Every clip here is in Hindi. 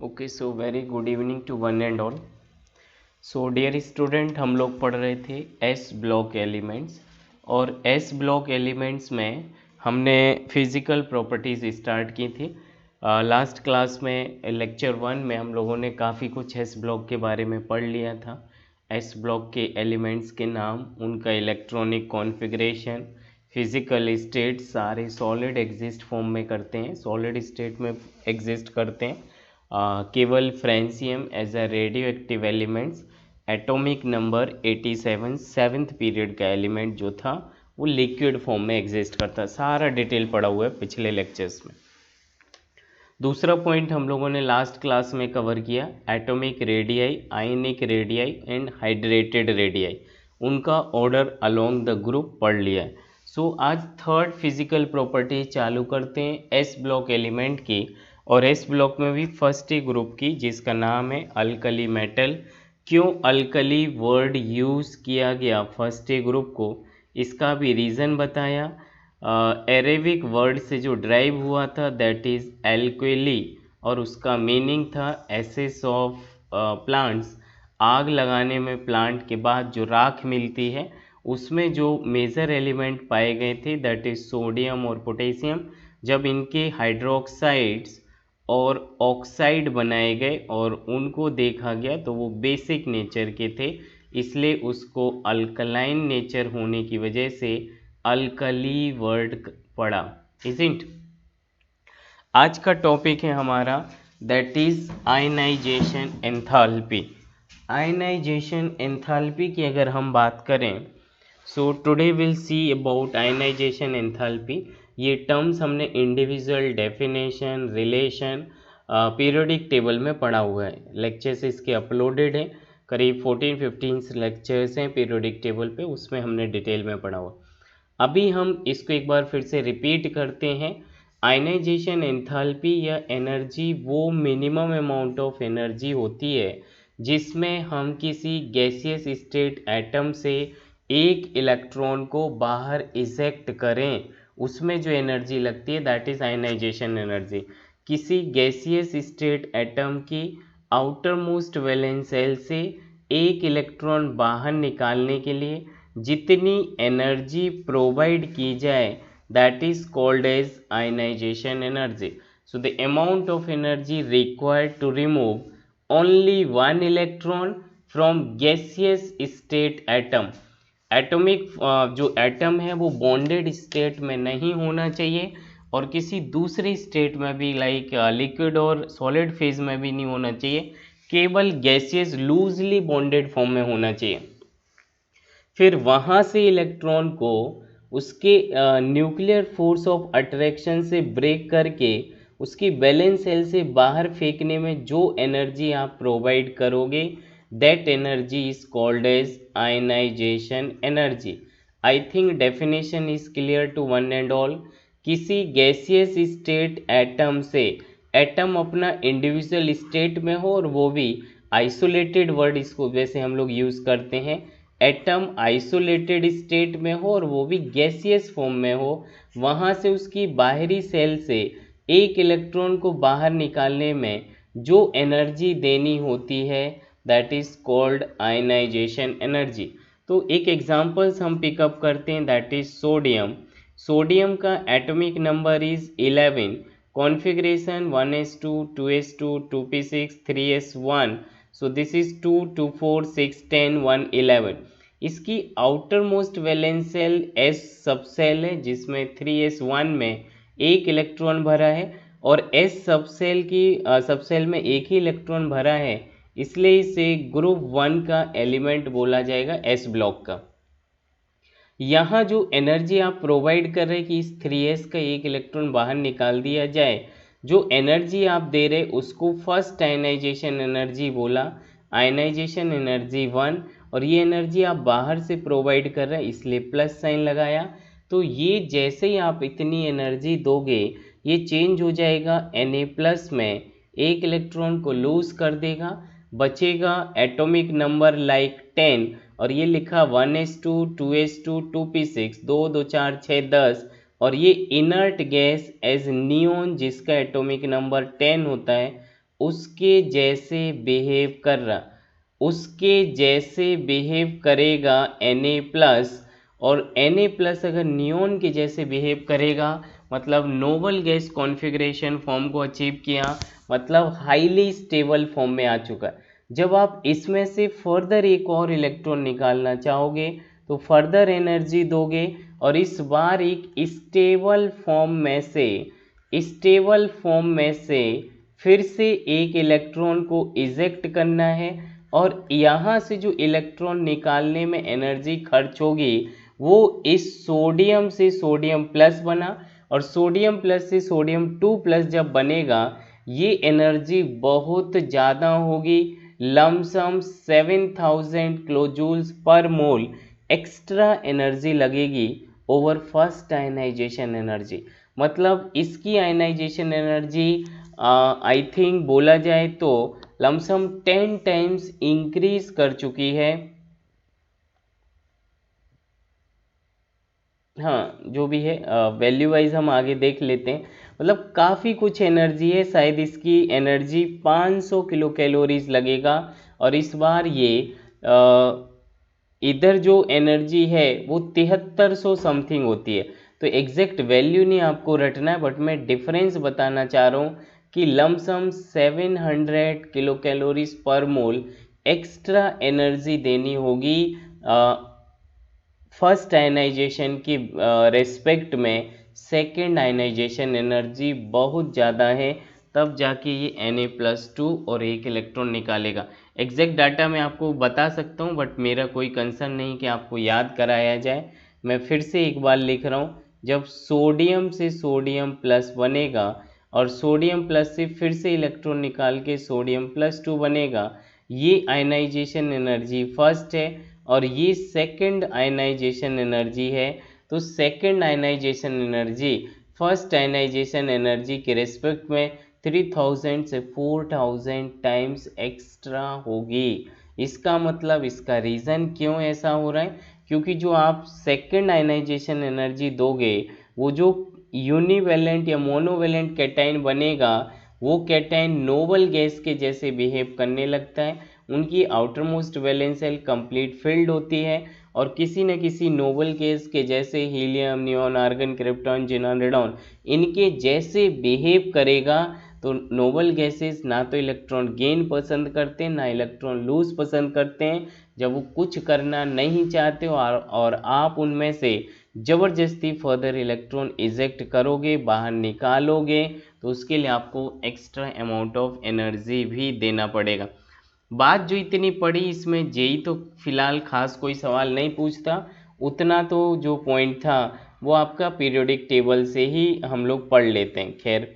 Okay so very good evening to one and all. So dear student, हम लोग पढ़ रहे थे एस ब्लॉक एलिमेंट्स, और एस ब्लॉक एलिमेंट्स में हमने फिज़िकल प्रॉपर्टीज़ स्टार्ट की थी। लास्ट क्लास में लेक्चर 1 में हम लोगों ने काफ़ी कुछ एस ब्लॉक के बारे में पढ़ लिया था। एस ब्लॉक के एलिमेंट्स के नाम, उनका इलेक्ट्रॉनिक कॉन्फ़िगरेशन, फिज़िकल स्टेट, सारे सॉलिड एग्जिस्ट फॉर्म में करते हैं, सॉलिड स्टेट में एग्जिस्ट करते हैं। केवल francium as a radioactive elements, atomic number 87 seventh period का एलिमेंट जो था वो लिक्विड फॉर्म में एग्जिस्ट करता। सारा डिटेल पड़ा हुआ है पिछले लेक्चर्स में। दूसरा पॉइंट हम लोगों ने लास्ट क्लास में कवर किया, atomic radii, ionic radii and hydrated radii, उनका ऑर्डर अलोंग द ग्रुप पढ़ लिया है। सो आज थर्ड फिजिकल प्रॉपर्टी चालू करते हैं एस ब्लॉक एलिमेंट की, और एस ब्लॉक में भी फर्स्ट ही ग्रुप की जिसका नाम है अल्कली मेटल। क्यों अल्कली वर्ड यूज़ किया गया फर्स्ट ही ग्रुप को, इसका भी रीज़न बताया। एरेबिक वर्ड से जो ड्राइव हुआ था दैट इज़ एल्क्वेली, और उसका मीनिंग था एसेस ऑफ प्लांट्स। आग लगाने में प्लांट के बाद जो राख मिलती है उसमें जो मेजर एलिमेंट पाए गए थे दैट इज़ सोडियम और पोटेशियम। जब इनके हाइड्रोक्साइड्स और ऑक्साइड बनाए गए और उनको देखा गया तो वो बेसिक नेचर के थे, इसलिए उसको अल्कलाइन नेचर होने की वजह से अल्कली वर्ड पड़ा। इज़न्ट? आज का टॉपिक है हमारा that is ionisation enthalpy. Ionisation enthalpy की अगर हम बात करें, so today will see about ionisation enthalpy. ये टर्म्स हमने individual, definition, relation, periodic table में पढ़ा हुआ है। लेक्चर्स इसके अपलोडेड हैं, करीब 14-15 लेक्चर्स हैं पीरियोडिक टेबल पे, उसमें हमने डिटेल में पढ़ा हुआ। अभी हम इसको एक बार फिर से रिपीट करते हैं। आयनाइजेशन एंथैल्पी या एनर्जी वो मिनिमम अमाउंट ऑफ एनर्जी होती है जिसमें हम किसी गैसियस स्टेट एटम से एक इलेक्ट्रॉन को बाहर इजेक्ट करें, उसमें जो एनर्जी लगती है दैट इज आयनाइजेशन एनर्जी। किसी गैसियस स्टेट एटम की आउटर मोस्ट वैलेंस शेल से एक इलेक्ट्रॉन बाहर निकालने के लिए जितनी एनर्जी प्रोवाइड की जाए that is called as ionisation energy. So the amount of energy required to remove only one electron from gaseous state atom. Atomic जो एटम है वो बॉन्डेड स्टेट में नहीं होना चाहिए और किसी दूसरी स्टेट में भी लाइक लिक्विड और सॉलिड फेज में भी नहीं होना चाहिए, केवल गैसियस लूजली बॉन्डेड फॉर्म में होना चाहिए। फिर वहाँ से इलेक्ट्रॉन को उसके न्यूक्लियर फोर्स ऑफ अट्रैक्शन से ब्रेक करके उसकी वैलेंस शेल से बाहर फेंकने में जो एनर्जी आप प्रोवाइड करोगे that energy is called as ionisation energy. I think definition is clear to one and all. किसी गैसियस स्टेट एटम से, एटम अपना इंडिविजुअल स्टेट में हो और वो भी आइसोलेटेड वर्ड इसको वैसे हम लोग यूज़ करते हैं, एटम आइसोलेटेड स्टेट में हो और वो भी गैसियस फॉर्म में हो, वहाँ से उसकी बाहरी सेल से एक इलेक्ट्रॉन को बाहर निकालने में जो एनर्जी देनी होती है that is called ionisation energy. तो एक एग्जांपल्स हम पिकअप करते हैं दैट इज सोडियम। सोडियम का atomic number is 11, configuration 1s2 2s2 2p6 3s1। So this is 2 2 4 6 10 1 11। इसकी outermost valence shell S subshell है जिसमें 3s1 में एक इलेक्ट्रॉन भरा है और एस सबसेल में एक ही इलेक्ट्रॉन भरा है, इसलिए इसे ग्रुप 1 का एलिमेंट बोला जाएगा एस ब्लॉक का। यहाँ जो एनर्जी आप प्रोवाइड कर रहे हैं कि इस 3s का एक इलेक्ट्रॉन बाहर निकाल दिया जाए, जो एनर्जी आप दे रहे उसको फर्स्ट आयनाइजेशन एनर्जी बोला, आयनाइजेशन एनर्जी 1, और ये एनर्जी आप बाहर से प्रोवाइड कर रहे हैं इसलिए प्लस साइन लगाया। तो ये जैसे ही आप इतनी एनर्जी दोगे ये चेंज हो जाएगा Na+ में, एक इलेक्ट्रॉन को लूज कर देगा, बचेगा एटॉमिक नंबर लाइक 10, और ये लिखा 1s2 2s2 2p6 2 2 4 6 10, और ये इनर्ट गैस एज नियोन जिसका एटॉमिक नंबर 10 होता है उसके जैसे बिहेव कर रहा, उसके जैसे बिहेव करेगा Na+, और Na+ अगर नियॉन के जैसे बिहेव करेगा मतलब नोबल गैस कॉन्फ़िगरेशन फॉर्म को अचीव किया, मतलब हाईली स्टेबल फॉर्म में आ चुका है। जब आप इसमें से फर्दर एक और इलेक्ट्रॉन निकालना चाहोगे तो फर्दर एनर्जी दोगे, और इस बार एक स्टेबल फॉर्म में से फिर से एक इलेक्ट्रॉन को इजेक्ट करना है, और यहाँ से जो इलेक्ट्रॉन निकालने में एनर्जी खर्च होगी वो इस सोडियम से सोडियम प्लस बना, और सोडियम प्लस से सोडियम 2+ जब बनेगा ये एनर्जी बहुत ज़्यादा होगी, लमसम 7000 किलोजूल्स पर मोल एक्स्ट्रा एनर्जी लगेगी ओवर फर्स्ट आयनाइजेशन एनर्जी। मतलब इसकी आयनाइजेशन एनर्जी आई थिंक बोला जाए तो लमसम 10 टाइम्स इंक्रीज कर चुकी है। हाँ जो भी है वैल्यू वाइज हम आगे देख लेते हैं। मतलब काफ़ी कुछ एनर्जी है, शायद इसकी एनर्जी 500 किलो कैलोरीज लगेगा, और इस बार ये इधर जो एनर्जी है वो 7300 समथिंग होती है। तो एग्जैक्ट वैल्यू नहीं आपको रटना है, बट मैं डिफरेंस बताना चाह रहा हूँ कि लमसम 700 किलो कैलोरीज पर मोल एक्स्ट्रा एनर्जी देनी होगी फर्स्ट आयनाइजेशन की रेस्पेक्ट में। सेकेंड आयनाइजेशन एनर्जी बहुत ज़्यादा है, तब जाके ये Na+2 और एक इलेक्ट्रॉन निकालेगा। एग्जैक्ट डाटा मैं आपको बता सकता हूँ, बट मेरा कोई कंसर्न नहीं कि आपको याद कराया जाए। मैं फिर से एक बार लिख रहा हूँ, जब सोडियम से सोडियम प्लस बनेगा और सोडियम प्लस से फिर से इलेक्ट्रॉन निकाल के सोडियम+2 बनेगा, ये आयनाइजेशन एनर्जी फर्स्ट है, और ये सेकंड आयनाइजेशन एनर्जी है। तो second ionization energy first ionization energy के रिस्पेक्ट में 3000 से 4000 टाइम्स एक्स्ट्रा होगी। इसका मतलब इसका रीज़न क्यों ऐसा हो रहा है, क्योंकि जो आप सेकंड आयनाइजेशन एनर्जी दोगे वो जो यूनिवेलेंट या मोनोवेलेंट कैटाइन बनेगा वो कैटाइन नोबल गैस के जैसे बिहेव करने लगता है। उनकी outermost valence shell complete filled होती है, और किसी न किसी नोबल गैस के जैसे helium, neon, argon, krypton, xenon, radon इनके जैसे बिहेव करेगा। तो नोबल गैसेस ना तो इलेक्ट्रॉन गेन पसंद करते हैं ना इलेक्ट्रॉन लूज पसंद करते हैं। जब वो कुछ करना नहीं चाहते और आप उनमें से ज़बरदस्ती फर्दर इलेक्ट्रॉन इजेक्ट करोगे, बाहर निकालोगे, तो उसके लिए आपको एक्स्ट्रा अमाउंट ऑफ एनर्जी भी देना पड़ेगा। बात जो इतनी पड़ी इसमें जेई तो फिलहाल खास कोई सवाल नहीं पूछता, उतना तो जो पॉइंट था वो आपका पीरियोडिक टेबल से ही हम लोग पढ़ लेते हैं। खैर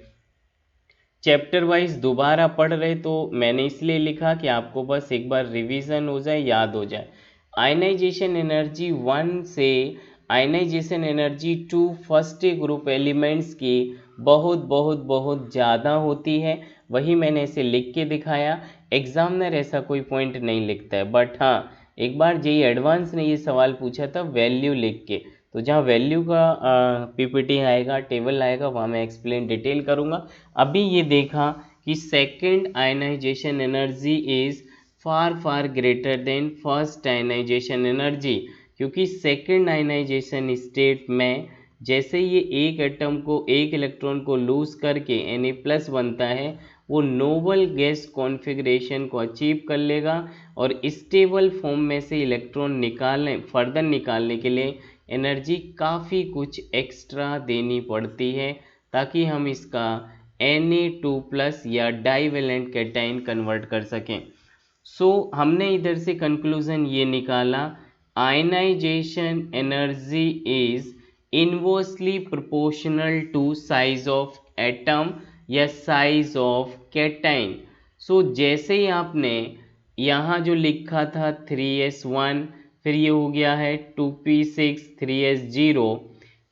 चैप्टर वाइज दोबारा पढ़ रहे तो मैंने इसलिए लिखा कि आपको बस एक बार रिवीजन हो जाए, याद हो जाए। आयनाइजेशन एनर्जी 1 से ionisation energy 2 first group elements की बहुत बहुत बहुत ज़्यादा होती है, वही मैंने इसे लिख के दिखाया। एग्जामिनर ऐसा कोई पॉइंट नहीं लिखता है, बट हाँ एक बार जेई एडवांस ने ये सवाल पूछा था वैल्यू लिख के, तो जहाँ वैल्यू का पीपीटी आएगा, टेबल आएगा, वहाँ मैं एक्सप्लेन डिटेल करूँगा। अभी ये देखा कि second ionisation energy is far far greater than first ionization energy, क्योंकि सेकेंड आयनाइजेशन स्टेट में जैसे ये एक एटम को, एक इलेक्ट्रॉन को लूज करके Na+ बनता है, वो नोबल गैस कॉन्फ़िगरेशन को अचीव कर लेगा, और स्टेबल फॉर्म में से इलेक्ट्रॉन फर्दर निकालने के लिए एनर्जी काफ़ी कुछ एक्स्ट्रा देनी पड़ती है, ताकि हम इसका Na2+ या डाईवेलेंट कैटाइन कन्वर्ट कर सकें। सो हमने इधर से कंक्लूजन ये निकाला, ionisation energy is inversely proportional to size of atom या साइज ऑफ कैटाइन। सो जैसे ही आपने यहाँ जो लिखा था 3s1, फिर ये हो गया है 2p6 3s0,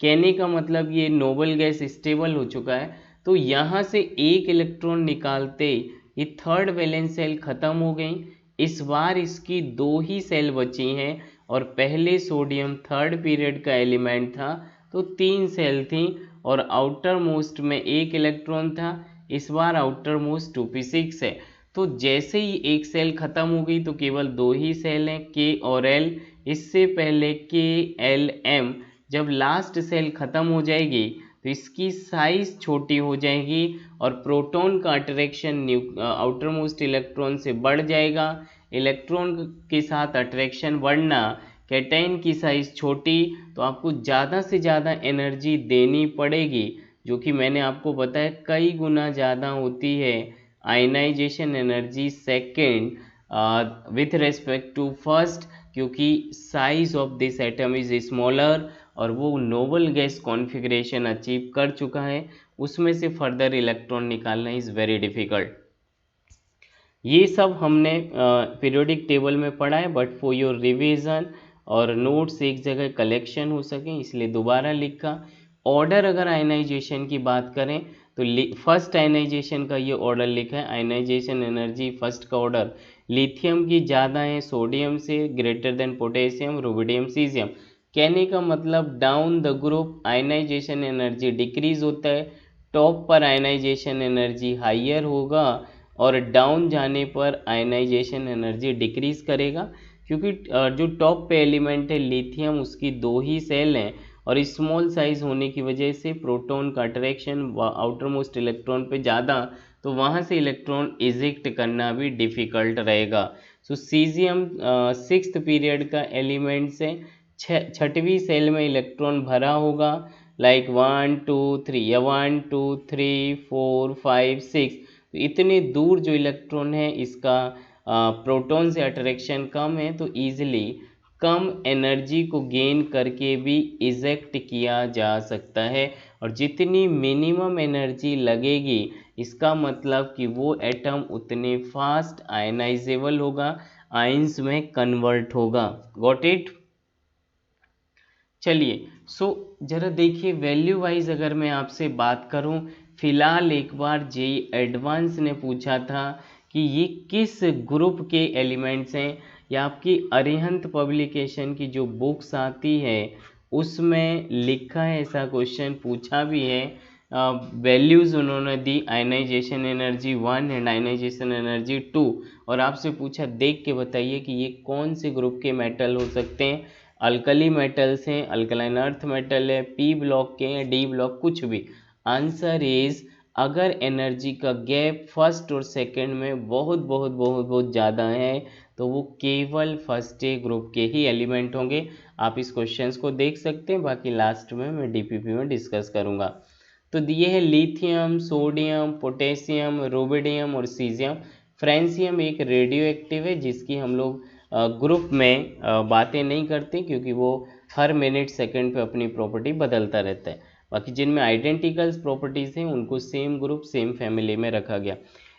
कहने का मतलब ये नोबल गैस स्टेबल हो चुका है। तो यहाँ से एक इलेक्ट्रॉन निकालते ये थर्ड वैलेंस सेल खत्म हो गई, इस बार इसकी 2 ही सेल बची हैं, और पहले सोडियम थर्ड पीरियड का एलिमेंट था तो 3 सेल थी, और आउटर मोस्ट में एक इलेक्ट्रॉन था, इस बार आउटर मोस्ट 2p6 है। तो जैसे ही एक सेल खत्म हो गई तो केवल दो ही सेल हैं, के और एल। इससे पहले के एल एम, जब लास्ट सेल खत्म हो जाएगी तो इसकी साइज छोटी हो जाएगी और प्रोटॉन का अट्रैक्शन आउटर मोस्ट इलेक्ट्रॉन से बढ़ जाएगा। इलेक्ट्रॉन के साथ अट्रैक्शन बढ़ना, कैटायन की साइज छोटी, तो आपको ज़्यादा से ज़्यादा एनर्जी देनी पड़ेगी, जो कि मैंने आपको बताया कई गुना ज़्यादा होती है ionization energy second with respect to first, क्योंकि size of this atom is smaller और वो नोबल गैस कॉन्फ़िगरेशन अचीव कर चुका है, उसमें से फर्दर इलेक्ट्रॉन निकालना इज़ वेरी डिफ़िकल्ट। ये सब हमने पीरियोडिक टेबल में पढ़ा है, बट फॉर योर रिवीजन और नोट्स एक जगह कलेक्शन हो सके इसलिए दोबारा लिखा। ऑर्डर अगर आयनाइजेशन की बात करें तो फर्स्ट आयनाइजेशन का ये ऑर्डर लिखा है, आयनाइजेशन एनर्जी फर्स्ट का ऑर्डर लिथियम की ज़्यादा है सोडियम से, greater than potassium, rubidium, caesium. कहने का मतलब down the group ionization energy decrease होता है, टॉप पर आयनाइजेशन एनर्जी हाइयर होगा और डाउन जाने पर आयनाइजेशन एनर्जी डिक्रीज करेगा, क्योंकि जो टॉप पे एलिमेंट है लिथियम उसकी दो ही सेल हैं और स्मॉल साइज होने की वजह से प्रोटॉन का अट्रैक्शन आउटर मोस्ट इलेक्ट्रॉन पे ज़्यादा, तो वहाँ से इलेक्ट्रॉन इजेक्ट करना भी डिफ़िकल्ट रहेगा। सो सीजियम सिक्स्थ पीरियड का एलिमेंट से छठवीं सेल में इलेक्ट्रॉन भरा होगा, लाइक 1 2 3 या 1 2 3 4 5 6, तो इतने दूर जो इलेक्ट्रॉन है इसका प्रोटॉन से अट्रैक्शन कम है, तो ईजिली कम एनर्जी को गेन करके भी इजेक्ट किया जा सकता है। और जितनी मिनिमम एनर्जी लगेगी इसका मतलब कि वो एटम उतने फास्ट आयनाइजेबल होगा, आयंस में कन्वर्ट होगा। Got it? चलिए, सो जरा देखिए वैल्यू वाइज अगर मैं आपसे बात करूं, फिलहाल एक बार जेई एडवांस ने पूछा था कि ये किस ग्रुप के एलिमेंट्स हैं, या आपकी अरिहंत पब्लिकेशन की जो बुक्स आती है उसमें लिखा है, ऐसा क्वेश्चन पूछा भी है। वैल्यूज़ उन्होंने दी ionization energy 1 and ionization energy 2, और आपसे पूछा देख के बताइए कि ये कौन से ग्रुप के मेटल हो सकते हैं। अल्कली मेटल्स हैं, अल्कलाइन अर्थ मेटल है, पी ब्लॉक के हैं, डी ब्लॉक, कुछ भी। आंसर इज, अगर एनर्जी का गैप फर्स्ट और सेकंड में बहुत बहुत बहुत बहुत ज़्यादा है तो वो केवल फर्स्ट ए ग्रुप के ही एलिमेंट होंगे। आप इस क्वेश्चंस को देख सकते हैं, बाकी लास्ट में मैं डीपीपी में डिस्कस करूँगा। तो दिए है लिथियम, सोडियम, पोटेशियम, रुबिडियम और सीजियम। फ्रेंसियम एक रेडियो एक्टिव है जिसकी हम लोग ग्रुप में बातें नहीं करते, क्योंकि वो हर मिनट सेकंड पे अपनी प्रॉपर्टी बदलता रहता है। बाकी जिनमें आइडेंटिकल्स प्रॉपर्टीज़ हैं उनको सेम ग्रुप सेम फैमिली में रखा गया।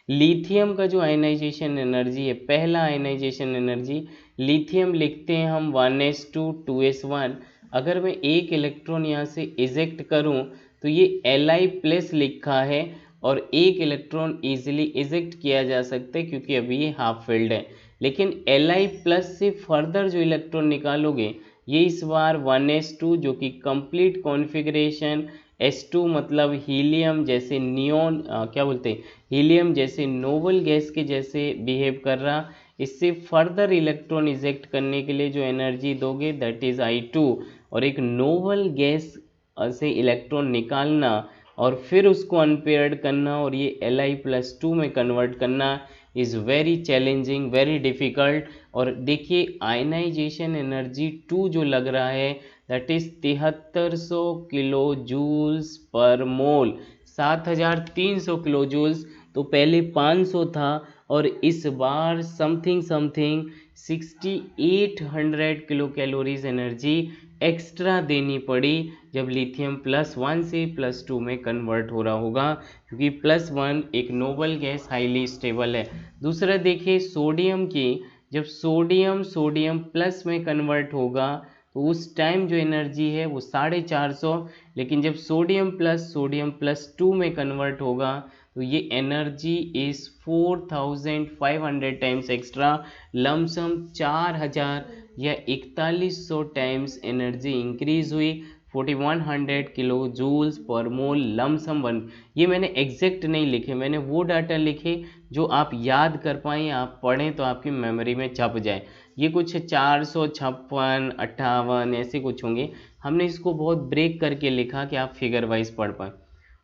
लिथियम का जो आयनाइजेशन एनर्जी है, पहला आयनाइजेशन एनर्जी, लिथियम लिखते हैं हम 1s2 2s1। अगर मैं एक इलेक्ट्रॉन यहाँ से इजेक्ट करूँ तो ये Li+ लिखा है और एक इलेक्ट्रॉन ईजिली इजेक्ट किया जा सकता है क्योंकि अभी ये हाफ फिल्ड है। लेकिन Li+ से फर्दर जो इलेक्ट्रॉन निकालोगे ये इस बार 1s2 जो कि कंप्लीट कॉन्फ़िगरेशन, s2 मतलब हीलियम जैसे नियॉन क्या बोलते हैं, हीलियम जैसे नोबल गैस के जैसे बिहेव कर रहा। इससे फर्दर इलेक्ट्रॉन इजेक्ट करने के लिए जो एनर्जी दोगे दैट इज़ I2, और एक नोबल गैस से इलेक्ट्रॉन निकालना और फिर उसको अनपेयर्ड करना और ये Li+2 में कन्वर्ट करना is very challenging, very difficult. और देखिए आयनाइजेशन एनर्जी 2 जो लग रहा है that is 7300 kilo joules per mole, 7300 kilo joules. तो पहले 500 था और इस बार something something 6800 kilo calories energy extra देनी पड़ी जब लिथियम +1 से +2 में कन्वर्ट हो रहा होगा, क्योंकि +1 एक नोबल गैस हाईली स्टेबल है। दूसरा देखिए सोडियम की, जब सोडियम प्लस में कन्वर्ट होगा तो उस टाइम जो एनर्जी है वो 450, लेकिन जब सोडियम प्लस 2 में कन्वर्ट होगा तो ये energy is 4500 times extra, lump sum 4000 या 4100 टाइम्स एनर्जी इंक्रीज हुई 4100 kilo joules per mole lump sum one. ये मैंने एग्जैक्ट नहीं लिखे, मैंने वो डाटा लिखे जो आप याद कर पाएँ, आप पढ़ें तो आपकी मेमोरी में छप जाए। ये कुछ 456, 58 ऐसे कुछ होंगे। हमने इसको बहुत ब्रेक करके लिखा कि आप फिगर वाइज पढ़ पाएँ।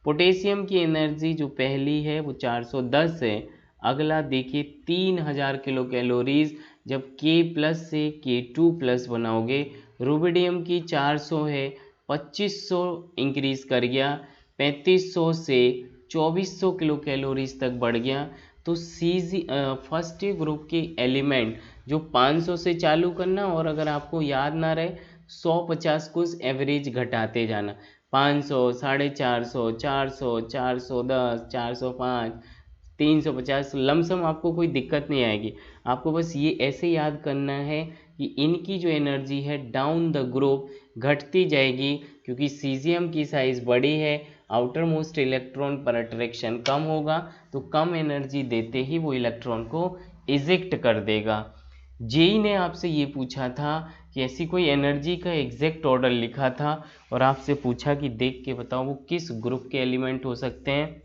पोटेशियम की एनर्जी जो पहली है वो 410 है। अगला देखिए 3000 किलो कैलोरीज, जब K+ से K2+ बनाओगे। रुबिडियम की 400 है, 2500 इंक्रीज कर गया, 3500 से 2400 किलो कैलोरीज तक बढ़ गया। तो फर्स्ट ग्रुप के एलिमेंट जो 500 से चालू करना, और अगर आपको याद ना रहे 150 कुछ एवरेज घटाते जाना, 500, 450, 400, 410, 405, 350 लमसम, आपको कोई दिक्कत नहीं आएगी। आपको बस ये ऐसे याद करना है कि इनकी जो एनर्जी है डाउन द ग्रुप घटती जाएगी, क्योंकि सीजियम की साइज बड़ी है, आउटर मोस्ट इलेक्ट्रॉन पर अट्रैक्शन कम होगा, तो कम एनर्जी देते ही वो इलेक्ट्रॉन को इजेक्ट कर देगा। जेई ने आपसे ये पूछा था कि ऐसी कोई एनर्जी का एग्जैक्ट ऑर्डर लिखा था और आपसे पूछा कि देख के बताओ वो किस ग्रुप के एलिमेंट हो सकते हैं।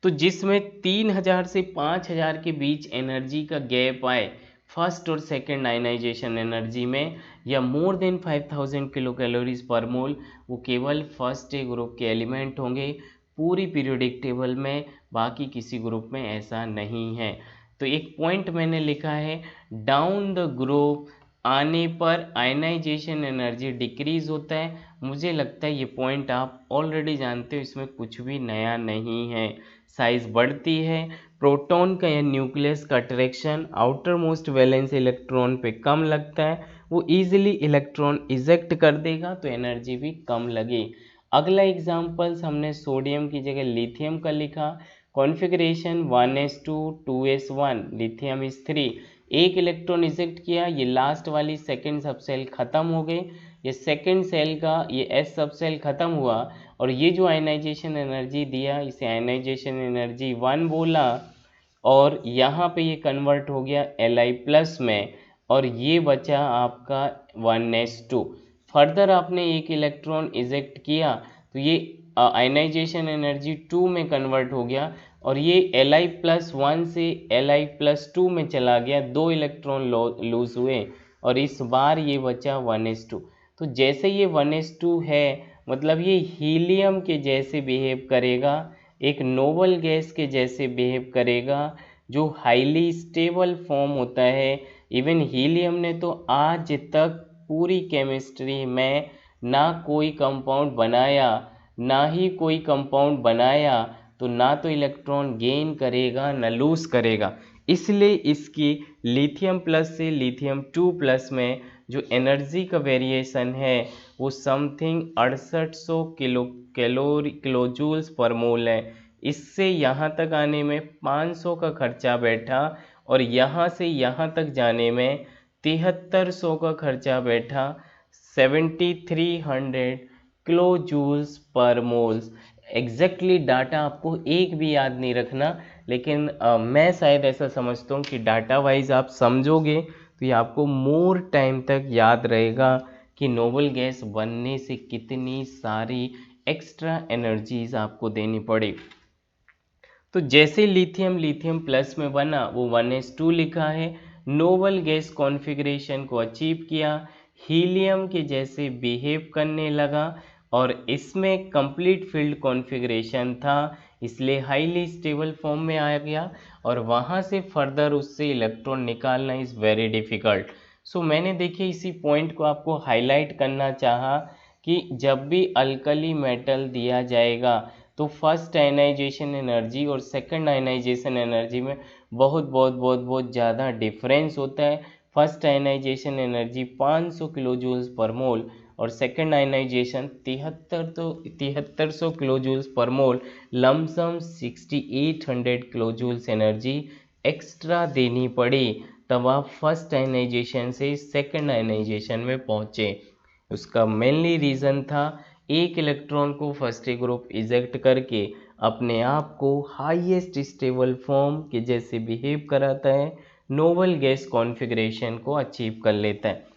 तो जिसमें 3000 से 5000 के बीच एनर्जी का गैप आए फर्स्ट और सेकंड आयनाइजेशन एनर्जी में, या मोर देन 5000 किलो कैलोरीज पर मोल, वो केवल फर्स्ट ग्रुप के एलिमेंट होंगे पूरी पीरियोडिक टेबल में, बाकी किसी ग्रुप में ऐसा नहीं है। तो एक पॉइंट मैंने लिखा है, डाउन द ग्रुप आने पर आयनाइजेशन एनर्जी डिक्रीज होता है। मुझे लगता है ये पॉइंट आप ऑलरेडी जानते हो, इसमें कुछ भी नया नहीं है। साइज बढ़ती है, प्रोटॉन का या न्यूक्लियस का attraction outer most valence electron पे कम लगता है, वो इजीली इलेक्ट्रॉन इजेक्ट कर देगा, तो एनर्जी भी कम लगी। अगला एग्जांपल्स हमने सोडियम की जगह लिथियम का लिखा। Configuration 1s2 2s1, lithium is 3। एक इलेक्ट्रॉन इजेक्ट किया, ये लास्ट वाली सेकेंड सबसेल खत्म हो गई, ये सेकेंड सेल का ये एस सबसेल खत्म हुआ, और ये जो आयनाइजेशन एनर्जी दिया इसे आयनाइजेशन एनर्जी 1 बोला, और यहाँ पे ये कन्वर्ट हो गया Li+ में, और ये बचा आपका 1s2। फर्दर आपने एक इलेक्ट्रॉन इजेक्ट किया तो ये आयनाइजेशन एनर्जी 2 में कन्वर्ट हो गया, और ये Li+1 से Li+2 में चला गया, 2 इलेक्ट्रॉन लूज हुए, और इस बार ये बचा 1s2। तो जैसे ये 1s2 है, मतलब ये हीलियम के जैसे बिहेव करेगा, एक नोबल गैस के जैसे बिहेव करेगा, जो हाईली स्टेबल फॉर्म होता है। इवन हीलियम ने तो आज तक पूरी केमिस्ट्री में ना कोई कंपाउंड बनाया, ना ही कोई कंपाउंड बनाया, तो ना तो इलेक्ट्रॉन गेन करेगा ना लूज करेगा। इसलिए इसकी लिथियम+ से लिथियम 2+ में जो एनर्जी का वेरिएशन है वो समथिंग 6800 किलो जूल्स पर मोल है। इससे यहाँ तक आने में 500 का खर्चा बैठा, और यहाँ से यहाँ तक जाने में 7300 का खर्चा बैठा, 7300 kilo joules per moles. Exactly data आपको एक भी याद नहीं रखना, लेकिन मैं शायद ऐसा समझता हूँ कि डाटा वाइज आप समझोगे तो ये आपको मोर टाइम तक याद रहेगा कि नोबल गैस बनने से कितनी सारी एक्स्ट्रा एनर्जीज आपको देनी पड़ी। तो जैसे लिथियम+ में बना वो 1s2 लिखा है, नोबल गैस कॉन्फ़िगरेशन को अचीव किया, हीलियम के जैसे बिहेव करने लगा, और इसमें कंप्लीट फील्ड कॉन्फ़िगरेशन था, इसलिए हाईली स्टेबल फॉर्म में आ गया, और वहाँ से फर्दर उससे इलेक्ट्रॉन निकालना इज़ वेरी डिफ़िकल्ट। सो मैंने देखिए इसी पॉइंट को आपको हाईलाइट करना चाहा कि जब भी अल्कली मेटल दिया जाएगा तो फर्स्ट आयनाइजेशन एनर्जी और सेकंड आयनाइजेशन एनर्जी में बहुत ज़्यादा डिफरेंस होता है। First ionization energy 500 kilo joules per mole, और second ionization 7300 kilo joules per mole, lump sum 6800 kilo joules energy extra देनी पड़ी, तब आप फर्स्ट आयनाइजेशन से सेकंड आयनाइजेशन में पहुँचे। उसका मेनली रीज़न था एक इलेक्ट्रॉन को फर्स्ट ग्रुप इजेक्ट करके अपने आप को हाईएस्ट स्टेबल फॉर्म के जैसे बिहेव कराता है, नोबल गैस कॉन्फ़िगरेशन को अचीव कर लेता है।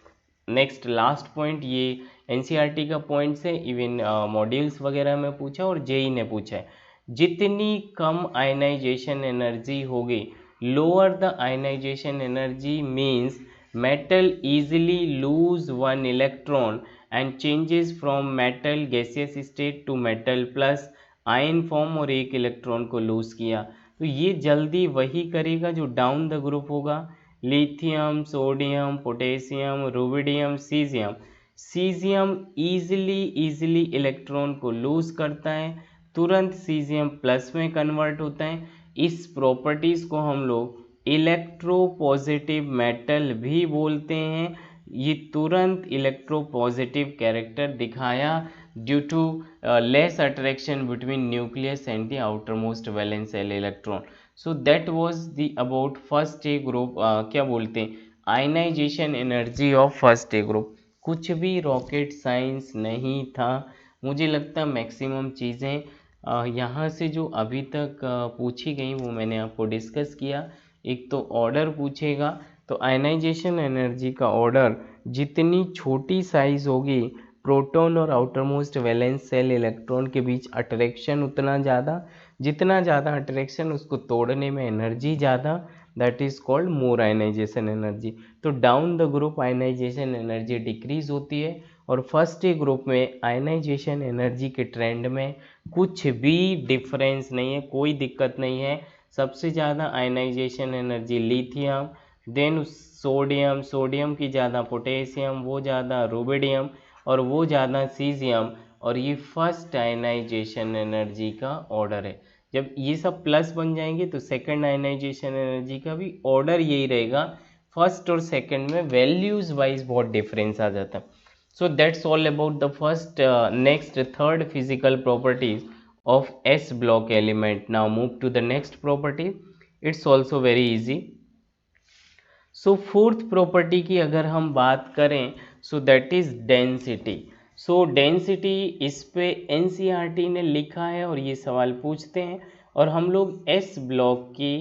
नेक्स्ट लास्ट पॉइंट, ये एनसीईआरटी का पॉइंट्स है, इवन मॉड्यूल्स वगैरह में पूछा और जेई ने पूछा है। जितनी कम आयनाइजेशन एनर्जी होगी, lower the ionisation energy means metal easily lose one electron and changes from metal gaseous state to metal plus ion form और एक इलेक्ट्रॉन को लूज किया, तो ये जल्दी वही करेगा जो डाउन द ग्रुप होगा। Lithium, sodium, potassium, rubidium, caesium. Caesium easily electron को लूज करता है, तुरंत सीजियम प्लस में कन्वर्ट होता है। इस प्रॉपर्टीज को हम लोग इलेक्ट्रोपॉजिटिव मेटल भी बोलते हैं। ये तुरंत इलेक्ट्रोपॉजिटिव कैरेक्टर दिखाया due to less attraction between nucleus and the outermost valence shell electron. So that was the about first A group, क्या बोलते हैं, ionisation energy of first A group. कुछ भी रॉकेट साइंस नहीं था। मुझे लगता मैक्सिमम चीज़ें यहाँ से जो अभी तक पूछी गई वो मैंने आपको डिस्कस किया। एक तो ऑर्डर पूछेगा, तो आयनाइजेशन एनर्जी का ऑर्डर जितनी छोटी साइज होगी, प्रोटॉन और outermost valence shell electron के बीच अट्रैक्शन उतना ज़्यादा, जितना ज़्यादा अट्रैक्शन उसको तोड़ने में एनर्जी ज़्यादा, that is called more ionization energy. तो down the group ionization energy decrease होती है, और फर्स्ट ए ग्रुप में आयनाइजेशन एनर्जी के ट्रेंड में कुछ भी डिफरेंस नहीं है, कोई दिक्कत नहीं है। सबसे ज़्यादा ionisation energy lithium, then sodium, sodium की ज़्यादा पोटेशियम, वो ज़्यादा रुबिडियम, और वो ज़्यादा सीजियम, और ये फर्स्ट आयनाइजेशन एनर्जी का ऑर्डर है। जब ये सब प्लस बन जाएंगे तो सेकंड आयनाइजेशन एनर्जी का भी ऑर्डर यही रहेगा। फर्स्ट और सेकंड में वैल्यूज वाइज बहुत डिफरेंस आ जाता है। So that's all about the first. Next, third physical properties of S block element. Now move to the next property. It's also very easy. So fourth property की अगर हम बात करें, so that is density. So density इस पे NCERT ने लिखा है और ये सवाल पूछते हैं, और हम लोग S ब्लॉक की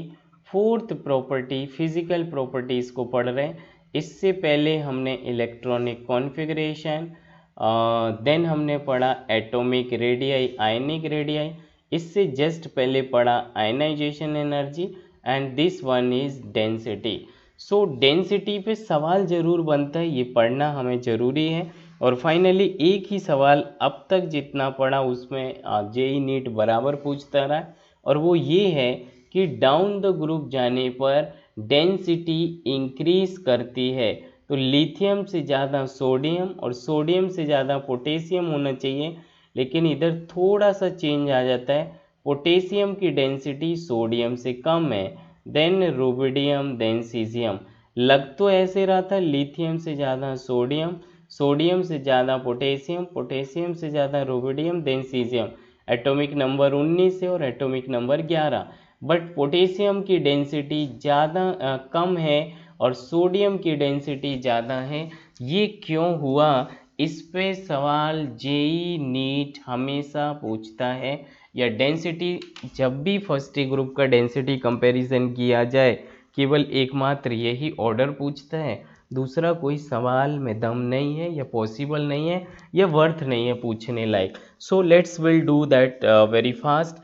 फोर्थ प्रॉपर्टी फिजिकल प्रॉपर्टीज को पढ़ रहे हैं। इससे पहले हमने इलेक्ट्रॉनिक कॉन्फ़िगरेशन, देन हमने पढ़ा एटॉमिक रेडियाई, आयनिक रेडियाई, इससे जस्ट पहले पढ़ा ionisation energy, and this one is density. So density पे सवाल ज़रूर बनता है, ये पढ़ना हमें ज़रूरी है। और फाइनली एक ही सवाल अब तक जितना पढ़ा उसमें जेई नीट बराबर पूछता रहा है, और वो ये है कि डाउन द ग्रुप जाने पर डेंसिटी इंक्रीज करती है। तो लिथियम से ज़्यादा सोडियम और सोडियम से ज़्यादा पोटेशियम होना चाहिए, लेकिन इधर थोड़ा सा चेंज आ जाता है। पोटेशियम की डेंसिटी सोडियम से कम है, देन रुबिडियम, देन सीजियम। लग तो ऐसे रहा था लिथियम से ज़्यादा सोडियम, सोडियम से ज़्यादा पोटेशियम, पोटेशियम से ज़्यादा rubidium, then caesium. Atomic number 19 है और एटॉमिक नंबर 11, बट पोटेशियम की डेंसिटी ज़्यादा कम है और सोडियम की डेंसिटी ज़्यादा है। ये क्यों हुआ, इस पे सवाल जेई नीट हमेशा पूछता है। या डेंसिटी, जब भी फर्स्ट ग्रुप का डेंसिटी कंपैरिजन किया जाए, केवल एकमात्र यही ऑर्डर पूछता है, दूसरा कोई सवाल में दम नहीं है, या पॉसिबल नहीं है, या वर्थ नहीं है पूछने लायक। So let's will do that very fast.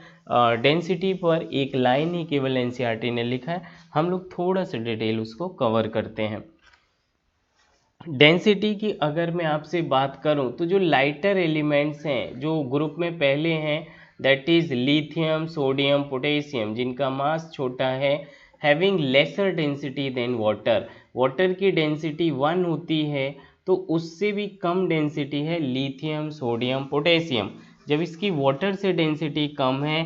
Density पर एक लाइन ही केवल एनसीईआरटी ने लिखा है, हम लोग थोड़ा सा डिटेल उसको कवर करते हैं। डेंसिटी की अगर मैं आपसे बात करूं, तो जो लाइटर एलिमेंट्स हैं जो ग्रुप में पहले हैं, that is lithium, sodium, potassium, जिनका मास छोटा है, having laser density than water. Water की डेंसिटी 1 होती है, तो उससे भी कम डेंसिटी है लिथियम, सोडियम, पोटेशियम। जब इसकी वाटर से डेंसिटी कम है,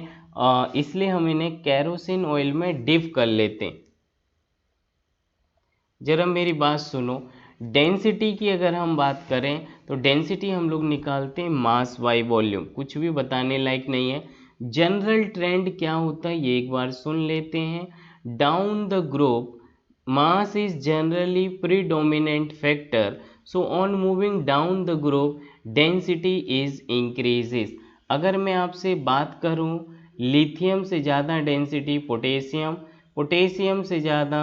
इसलिए हम इन्हें कैरोसिन ऑयल में डिप कर लेते हैं। जरा मेरी बात सुनो, डेंसिटी की अगर हम बात करें तो डेंसिटी हम लोग निकालते हैं मास बाई वॉल्यूम, कुछ भी बताने लायक नहीं है। जनरल ट्रेंड क्या होता है ये एक बार सुन लेते हैं। Down the group mass is generally predominant factor, so on moving down the group density is increases. अगर मैं आपसे बात करूं, लिथियम से ज़्यादा डेंसिटी पोटेशियम, पोटेशियम से ज़्यादा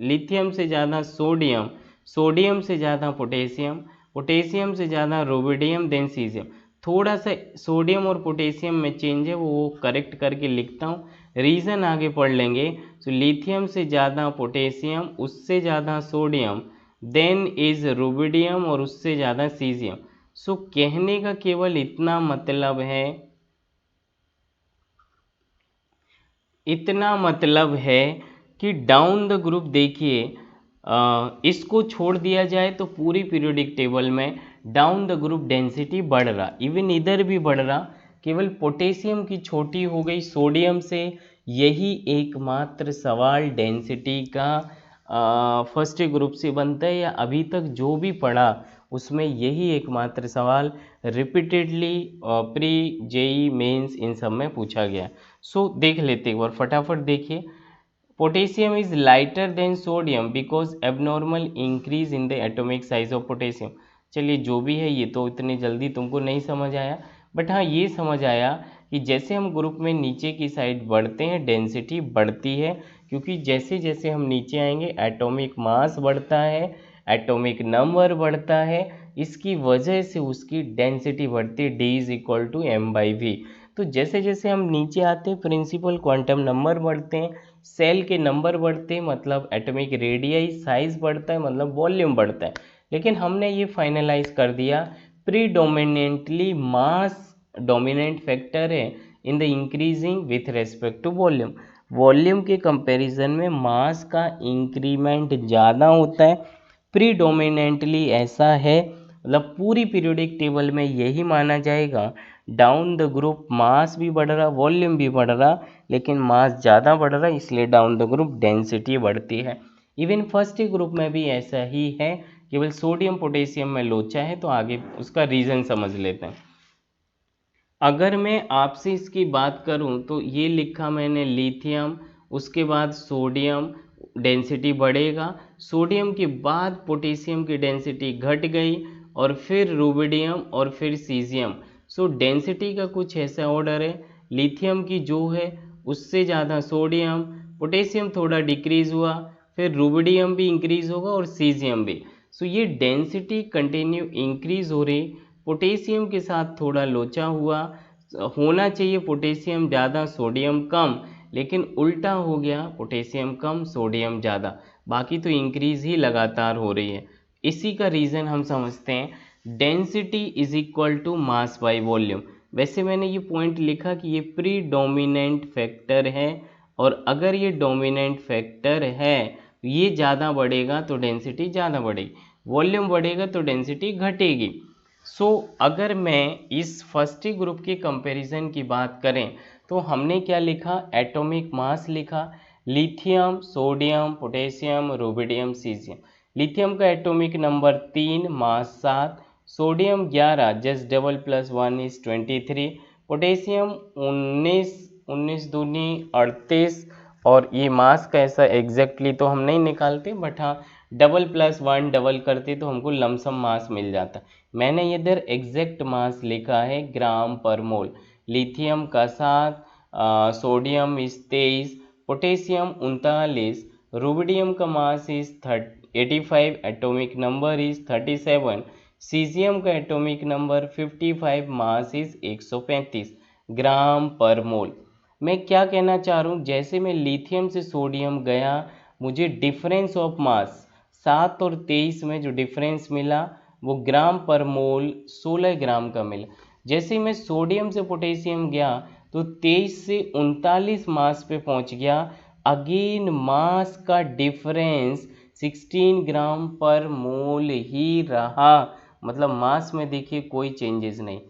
लिथियम से ज़्यादा सोडियम, सोडियम से ज़्यादा पोटेशियम, पोटेशियम से ज़्यादा रुबिडियम देन सीजियम। थोड़ा सा सोडियम और पोटेशियम में चेंज है, वो करेक्ट करके लिखता हूँ, रीज़न आगे पढ़ लेंगे। तो लिथियम से ज़्यादा पोटेशियम, उससे ज़्यादा सोडियम, देन इज रुबिडियम और उससे ज़्यादा सीजियम। सो कहने का केवल इतना मतलब है, इतना मतलब है कि डाउन द ग्रुप देखिए, इसको छोड़ दिया जाए तो पूरी पीरियोडिक टेबल में डाउन द ग्रुप डेंसिटी बढ़ रहा, इवन इधर भी बढ़ रहा, केवल पोटेशियम की छोटी हो गई सोडियम से। यही एकमात्र सवाल डेंसिटी का फर्स्ट ग्रुप से बनता है, या अभी तक जो भी पढ़ा उसमें यही एकमात्र सवाल रिपीटेडली प्री जेई मेंस इन सब में पूछा गया। सो देख लेते एक बार फटाफट देखिए। Potassium is lighter than sodium because abnormal increase in the atomic size of potassium. चलिए जो भी है, ये तो इतनी जल्दी तुमको नहीं समझ आया, बट हाँ ये समझ आया कि जैसे हम ग्रुप में नीचे की साइड बढ़ते हैं डेंसिटी बढ़ती है, क्योंकि जैसे जैसे हम नीचे आएंगे एटॉमिक मास बढ़ता है, एटॉमिक नंबर बढ़ता है, इसकी वजह से उसकी डेंसिटी बढ़ती है, D is equal to m/v। तो जैसे जैसे हम नीचे आते हैं प्रिंसिपल क्वांटम नंबर बढ़ते हैं, सेल के नंबर बढ़ते हैं, मतलब एटॉमिक रेडियाई साइज बढ़ता है, मतलब वॉल्यूम बढ़ता है। लेकिन हमने ये फाइनलाइज कर दिया प्रीडोमिनेंटली मास डोमिनेंट फैक्टर है in the increasing with respect to volume. Volume के कंपैरिजन में मास का इंक्रीमेंट ज़्यादा होता है, प्रीडोमिनेंटली ऐसा है, मतलब पूरी पीरियोडिक टेबल में यही माना जाएगा। डाउन द ग्रुप मास भी बढ़ रहा, वॉल्यूम भी बढ़ रहा, लेकिन मास ज़्यादा बढ़ रहा है, इसलिए डाउन द ग्रुप डेंसिटी बढ़ती है। इवन फर्स्ट ग्रुप में भी ऐसा ही है, केवल सोडियम पोटेशियम में लोचा है। तो आगे उसका रीज़न समझ लेते हैं। अगर मैं आपसे इसकी बात करूं तो ये लिखा मैंने लिथियम, उसके बाद सोडियम, डेंसिटी बढ़ेगा, सोडियम के बाद पोटेशियम की डेंसिटी घट गई, और फिर रुबिडियम और फिर सीजियम। सो डेंसिटी का कुछ ऐसा ऑर्डर है, लिथियम की जो है उससे ज़्यादा सोडियम, पोटेशियम थोड़ा डिक्रीज हुआ, फिर रुबिडियम भी इंक्रीज होगा और सीजियम भी। सो ये डेंसिटी कंटिन्यू इंक्रीज हो रही, पोटेशियम के साथ थोड़ा लोचा हुआ, होना चाहिए पोटेशियम ज़्यादा सोडियम कम, लेकिन उल्टा हो गया, पोटेशियम कम सोडियम ज़्यादा, बाकी तो इंक्रीज ही लगातार हो रही है। इसी का रीज़न हम समझते हैं density is equal to mass by volume. वैसे मैंने ये पॉइंट लिखा कि ये प्री डोमिनेंट फैक्टर है, और अगर ये डोमिनेंट फैक्टर है तो ये ज़्यादा बढ़ेगा तो डेंसिटी ज़्यादा बढ़ेगी, वॉल्यूम बढ़ेगा तो डेंसिटी घटेगी। सो अगर मैं इस फर्स्ट ग्रुप के कंपैरिजन की बात करें तो हमने क्या लिखा, एटॉमिक मास लिखा, lithium, sodium, potassium, rubidium, caesium. Lithium का atomic number 3, mass 7, sodium 11, just double plus 1 is 23, potassium 19, 19 दूनी 38, और ये मास कैसा एग्जैक्टली तो हम नहीं निकालते, बट हाँ डबल प्लस 1 डबल करते तो हमको लमसम मास मिल जाता। मैंने इधर एग्जैक्ट मास लिखा है ग्राम पर मोल। लिथियम का 7, सोडियम इस 23, पोटेशियम 39, रुबिडियम का mass is 85, atomic number is 37, caesium का एटॉमिक नंबर 55, मास इज 135 ग्राम पर मोल। मैं क्या कहना चाह रहा हूँ, जैसे मैं लिथियम से सोडियम गया, मुझे डिफरेंस ऑफ मास 7 और 23 में जो डिफरेंस मिला वो ग्राम पर मोल 16 ग्राम का मिला। जैसे ही मैं सोडियम से पोटेशियम गया तो 23 से 39 मास पे पहुंच गया, अगेन मास का डिफरेंस 16 ग्राम पर मोल ही रहा, मतलब मास में देखिए कोई चेंजेस नहीं।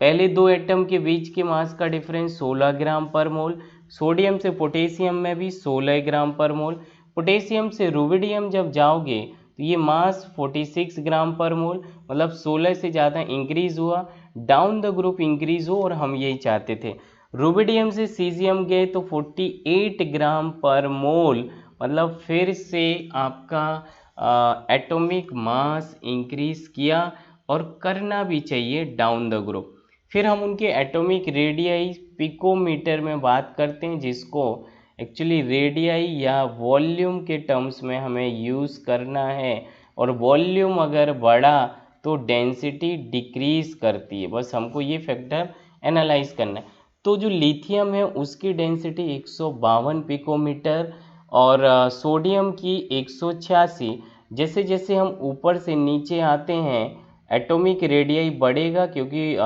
पहले दो एटम के बीच के मास का डिफरेंस 16 ग्राम पर मोल, सोडियम से पोटेशियम में भी 16 ग्राम पर मोल, पोटेशियम से रुबिडियम जब जाओगे तो ये मास 46 ग्राम पर मोल, मतलब 16 से ज़्यादा इंक्रीज हुआ, डाउन द ग्रुप इंक्रीज हो, और हम यही चाहते थे। रुबिडियम से सीजियम गए तो 48 ग्राम पर मोल, मतलब फिर से आपका एटॉमिक मास इंक्रीज किया, और करना भी चाहिए डाउन द ग्रुप। फिर हम उनके एटॉमिक रेडियाई पिकोमीटर में बात करते हैं, जिसको एक्चुअली रेडियाई या वॉल्यूम के टर्म्स में हमें यूज़ करना है। और वॉल्यूम अगर बढ़ा तो डेंसिटी डिक्रीज करती है। बस हमको ये फैक्टर एनालाइज करना है। तो जो लिथियम है उसकी डेंसिटी 152 पिकोमीटर और सोडियम की 186। जैसे जैसे हम ऊपर से नीचे आते हैं एटॉमिक रेडियाई बढ़ेगा, क्योंकि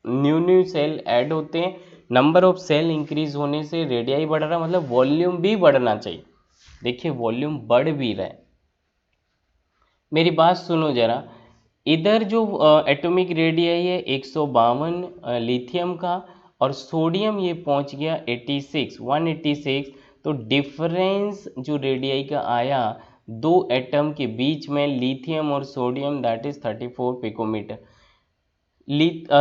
न्यू न्यू सेल ऐड होते हैं, नंबर ऑफ सेल इंक्रीज होने से रेडियाई बढ़ रहा, मतलब वॉल्यूम भी बढ़ना चाहिए। देखिए वॉल्यूम बढ़ भी रहा है। मेरी बात सुनो जरा, इधर जो एटॉमिक रेडियाई है 152 लिथियम का, और सोडियम ये पहुंच गया 186। तो डिफरेंस जो रेडियाई का आया दो एटम के बीच में, लिथियम और sodium, that is 34 picometre.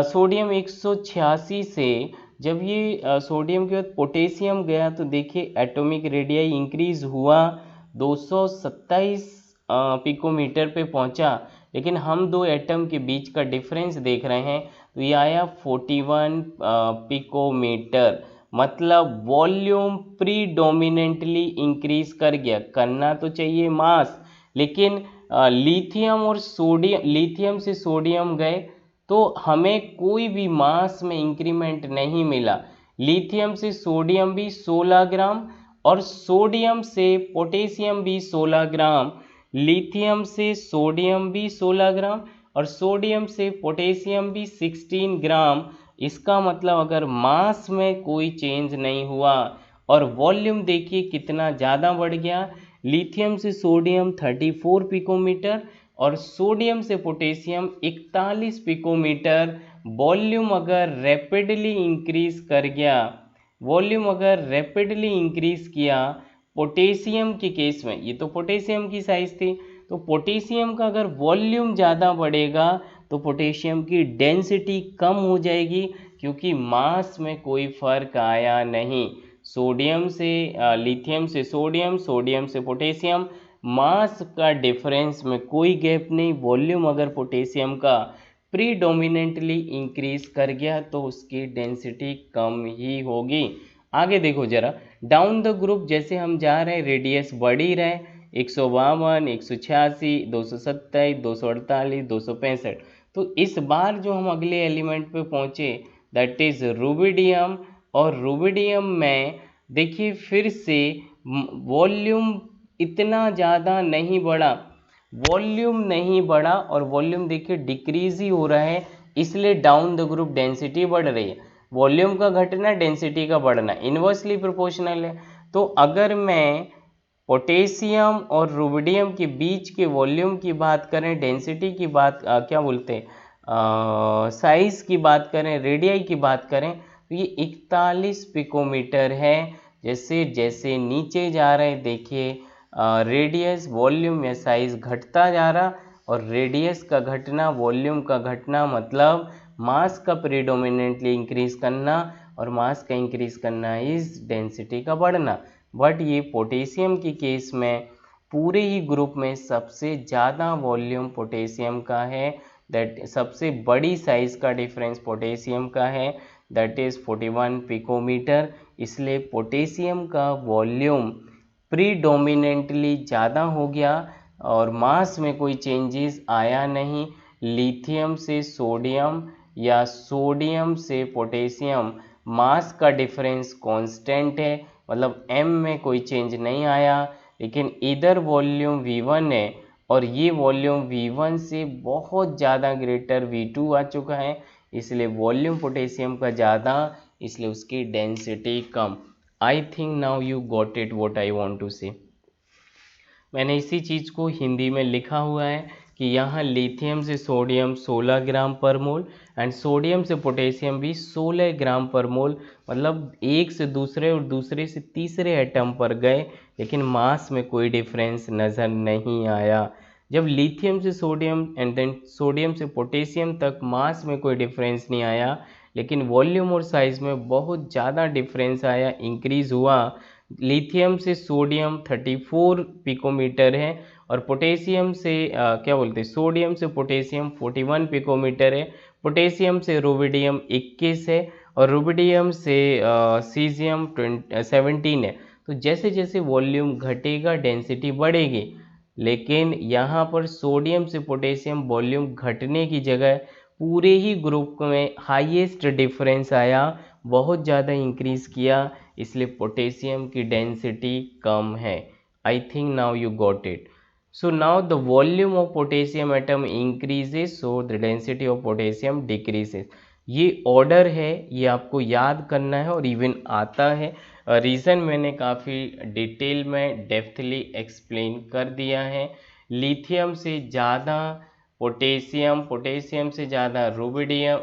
Sodium 186 से जब ये सोडियम के बाद पोटेशियम गया तो देखिए एटॉमिक रेडियाई इंक्रीज हुआ, 227 पिकोमीटर पे पहुंचा। लेकिन हम दो एटम के बीच का डिफरेंस देख रहे हैं तो ये आया 41 पिकोमीटर। मतलब वॉल्यूम प्रीडोमिनेंटली इंक्रीज कर गया। करना तो चाहिए मास, लेकिन लिथियम से सोडियम गए तो हमें कोई भी मास में इंक्रीमेंट नहीं मिला। लिथियम से सोडियम भी 16 ग्राम और सोडियम से पोटेशियम भी 16 ग्राम, लिथियम से सोडियम भी 16 ग्राम और सोडियम से पोटेशियम भी 16 ग्राम। इसका मतलब अगर मास में कोई चेंज नहीं हुआ और वॉल्यूम देखिए कितना ज़्यादा बढ़ गया। लिथियम से सोडियम 34 पिकोमीटर और सोडियम से पोटेशियम 41 पिकोमीटर। वॉल्यूम अगर रैपिडली इंक्रीज कर गया, वॉल्यूम अगर रैपिडली इंक्रीज किया पोटेशियम के केस में, ये तो पोटेशियम की साइज थी, तो पोटेशियम का अगर वॉल्यूम ज़्यादा बढ़ेगा तो पोटेशियम की डेंसिटी कम हो जाएगी, क्योंकि मास में कोई फर्क आया नहीं। सोडियम से लिथियम से सोडियम, सोडियम से पोटेशियम, मास का डिफरेंस में कोई गैप नहीं। वॉल्यूम अगर पोटेशियम का प्रीडोमिनेंटली इंक्रीज कर गया तो उसकी डेंसिटी कम ही होगी। आगे देखो जरा, डाउन द ग्रुप जैसे हम जा रहे हैं रेडियस बढ़ ही रहे, 152, 186, 227, 248, 265। तो इस बार जो हम अगले एलिमेंट पे पहुंचे दैट इज रुबिडियम, और रुबिडियम में देखिए फिर से वॉल्यूम इतना ज़्यादा नहीं बढ़ा, वॉल्यूम नहीं बढ़ा और वॉल्यूम देखिए डिक्रीज ही हो रहा है, इसलिए डाउन द ग्रुप डेंसिटी बढ़ रही है। वॉल्यूम का घटना डेंसिटी का बढ़ना इन्वर्सली प्रोपोर्शनल है। तो अगर मैं पोटेशियम और रुबिडियम के बीच के वॉल्यूम की बात करें, डेंसिटी की बात क्या बोलते हैं, साइज की बात करें, रेडियाई की बात करें, तो ये 41 पिकोमीटर है। जैसे जैसे नीचे जा रहे हैं देखिए रेडियस, वॉल्यूम या साइज घटता जा रहा, और रेडियस का घटना, वॉल्यूम का घटना, मतलब मास का प्रीडोमिनेंटली इंक्रीज करना और मास का इंक्रीज करना इज डेंसिटी का बढ़ना। बट ये पोटेशियम के केस में पूरे ही ग्रुप में सबसे ज़्यादा वॉल्यूम पोटेशियम का है, दैट सबसे बड़ी साइज का डिफरेंस पोटेशियम का है, दैट इज़ 41 पिकोमीटर। इसलिए पोटेशियम का वॉल्यूम प्रीडोमिनेंटली ज़्यादा हो गया और मास में कोई चेंजेस आया नहीं। लिथियम से सोडियम या सोडियम से पोटेशियम मास का डिफरेंस कांस्टेंट है, मतलब m में कोई चेंज नहीं आया, लेकिन इधर वॉल्यूम V1 है और ये वॉल्यूम V1 से बहुत ज़्यादा ग्रेटर V2 आ चुका है, इसलिए वॉल्यूम पोटेशियम का ज़्यादा, इसलिए उसकी डेंसिटी कम। I think now you got it what I want to say. मैंने इसी चीज़ को हिंदी में लिखा हुआ है कि यहाँ लिथियम से सोडियम 16 ग्राम पर मोल एंड सोडियम से पोटेशियम भी 16 ग्राम पर मोल, मतलब एक से दूसरे और दूसरे से तीसरे एटम पर गए, लेकिन मास में कोई डिफरेंस नज़र नहीं आया। जब लिथियम से सोडियम एंड देन सोडियम से पोटेशियम तक मास में कोई डिफरेंस नहीं आया, लेकिन वॉल्यूम और साइज में बहुत ज़्यादा डिफरेंस आया, इंक्रीज हुआ। लिथियम से सोडियम 34 पिकोमीटर है और पोटेशियम से क्या बोलते हैं, सोडियम से पोटेशियम 41 पिकोमीटर है। पोटेशियम से रुबिडियम 21 है और रुबिडियम से सीजियम 17 है। तो जैसे जैसे वॉल्यूम घटेगा डेंसिटी बढ़ेगी। लेकिन यहाँ पर सोडियम से पोटेशियम वॉल्यूम घटने की जगह पूरे ही ग्रुप में हाईएस्ट डिफरेंस आया, बहुत ज़्यादा इंक्रीज किया, इसलिए पोटेशियम की डेंसिटी कम है। आई think now you got it. So now the volume of potassium atom increases, so the density of potassium decreases. ये ऑर्डर है, ये आपको याद करना है और इवन आता है। रीज़न मैंने काफ़ी डिटेल में डेप्थली एक्सप्लेन कर दिया है। लिथियम से ज़्यादा पोटेशियम, पोटेशियम से ज़्यादा रुबिडियम,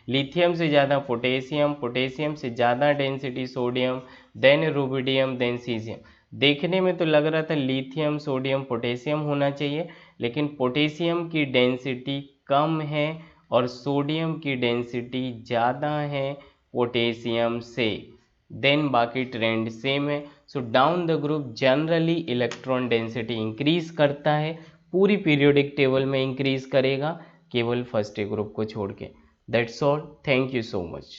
लिथियम से ज़्यादा पोटेशियम, पोटेशियम से ज़्यादा density sodium, then rubidium, then caesium. देखने में तो लग रहा था लिथियम सोडियम पोटेशियम होना चाहिए, लेकिन पोटेशियम की डेंसिटी कम है और सोडियम की डेंसिटी ज़्यादा है पोटेशियम से। देन बाकी ट्रेंड सेम है। So down the group generally electron density increase करता है, पूरी पीरियोडिक टेबल में इंक्रीज करेगा, केवल फर्स्ट ग्रुप को छोड़ के। That's all, thank you so much.